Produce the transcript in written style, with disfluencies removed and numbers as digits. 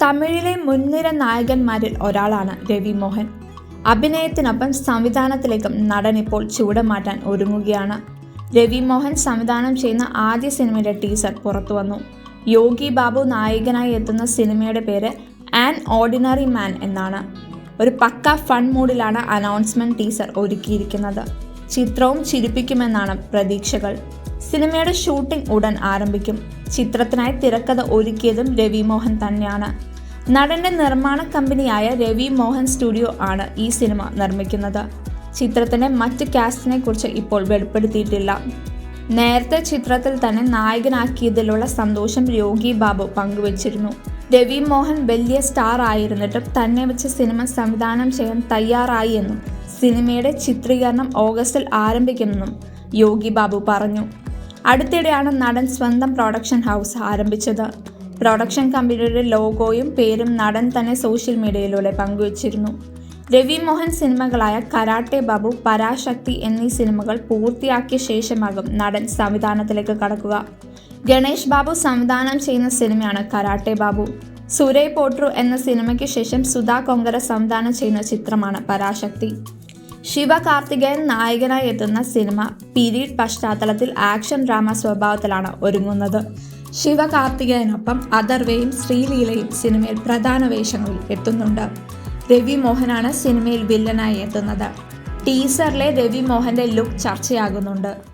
തമിഴിലെ മുൻനിര നായകന്മാരിൽ ഒരാളാണ് രവി മോഹൻ. അഭിനയത്തിനൊപ്പം സംവിധാനത്തിലേക്കും നടൻ ഇപ്പോൾ ചുവടുമാറ്റാൻ ഒരുങ്ങുകയാണ്. രവി മോഹൻ സംവിധാനം ചെയ്യുന്ന ആദ്യ സിനിമയുടെ ടീസർ പുറത്തുവന്നു. യോഗി ബാബു നായകനായി എത്തുന്ന സിനിമയുടെ പേര് ആൻ ഓർഡിനറി മാൻ എന്നാണ്. ഒരു പക്ക ഫൺ മൂഡിലാണ് അനൗൺസ്മെന്റ് ടീസർ ഒരുക്കിയിരിക്കുന്നത്. ചിത്രവും ചിരിപ്പിക്കുമെന്നാണ് പ്രതീക്ഷകൾ. സിനിമയുടെ ഷൂട്ടിംഗ് ഉടൻ ആരംഭിക്കും. ചിത്രത്തിനായി തിരക്കഥ ഒരുക്കിയതും രവി മോഹൻ തന്നെയാണ്. നടന്റെ നിർമ്മാണ കമ്പനിയായ രവി മോഹൻ സ്റ്റുഡിയോ ആണ് ഈ സിനിമ നിർമ്മിക്കുന്നത്. ചിത്രത്തിന്റെ മറ്റ് കാസ്റ്റിനെ കുറിച്ച് ഇപ്പോൾ വെളിപ്പെടുത്തിയിട്ടില്ല. നേരത്തെ ചിത്രത്തിൽ തന്നെ നായകനാക്കിയതിലുള്ള സന്തോഷം യോഗി ബാബു പങ്കുവച്ചിരുന്നു. രവി മോഹൻ വലിയ സ്റ്റാർ ആയിരുന്നിട്ടും തന്നെ വെച്ച് സിനിമ സംവിധാനം ചെയ്യാൻ തയ്യാറായി എന്നും സിനിമയുടെ ചിത്രീകരണം ഓഗസ്റ്റിൽ ആരംഭിക്കുമെന്നും യോഗി ബാബു പറഞ്ഞു. അടുത്തിടെയാണ് നടൻ സ്വന്തം പ്രൊഡക്ഷൻ ഹൗസ് ആരംഭിച്ചത്. പ്രൊഡക്ഷൻ കമ്പനിയുടെ ലോഗോയും പേരും നടൻ തന്നെ സോഷ്യൽ മീഡിയയിലൂടെ പങ്കുവച്ചിരുന്നു. രവി മോഹൻ സിനിമകളായ കരാട്ടെ ബാബു, പരാശക്തി എന്നീ സിനിമകൾ പൂർത്തിയാക്കിയ ശേഷമാകും നടൻ സംവിധാനത്തിലേക്ക് കടക്കുക. ഗണേഷ് ബാബു സംവിധാനം ചെയ്യുന്ന സിനിമയാണ് കരാട്ടെ ബാബു. സുരൈ പോട്രു എന്ന സിനിമയ്ക്ക് ശേഷം സുധാ കൊങ്കര സംവിധാനം ചെയ്യുന്ന ചിത്രമാണ് പരാശക്തി. ശിവകാർത്തികേയൻ നായകനായി എത്തുന്ന സിനിമ പീരീഡ് പശ്ചാത്തലത്തിൽ ആക്ഷൻ ഡ്രാമ സ്വഭാവത്തിലാണ് ഒരുങ്ങുന്നത്. ശിവകാർത്തികേയനൊപ്പം അഥർവയും ശ്രീലീലയും സിനിമയിൽ പ്രധാന വേഷങ്ങളിൽ എത്തുന്നുണ്ട്. രവി മോഹനാണ് സിനിമയിൽ വില്ലനായി എത്തുന്നത്. ടീസറിലെ രവി മോഹന്റെ ലുക്ക് ചർച്ചയാകുന്നുണ്ട്.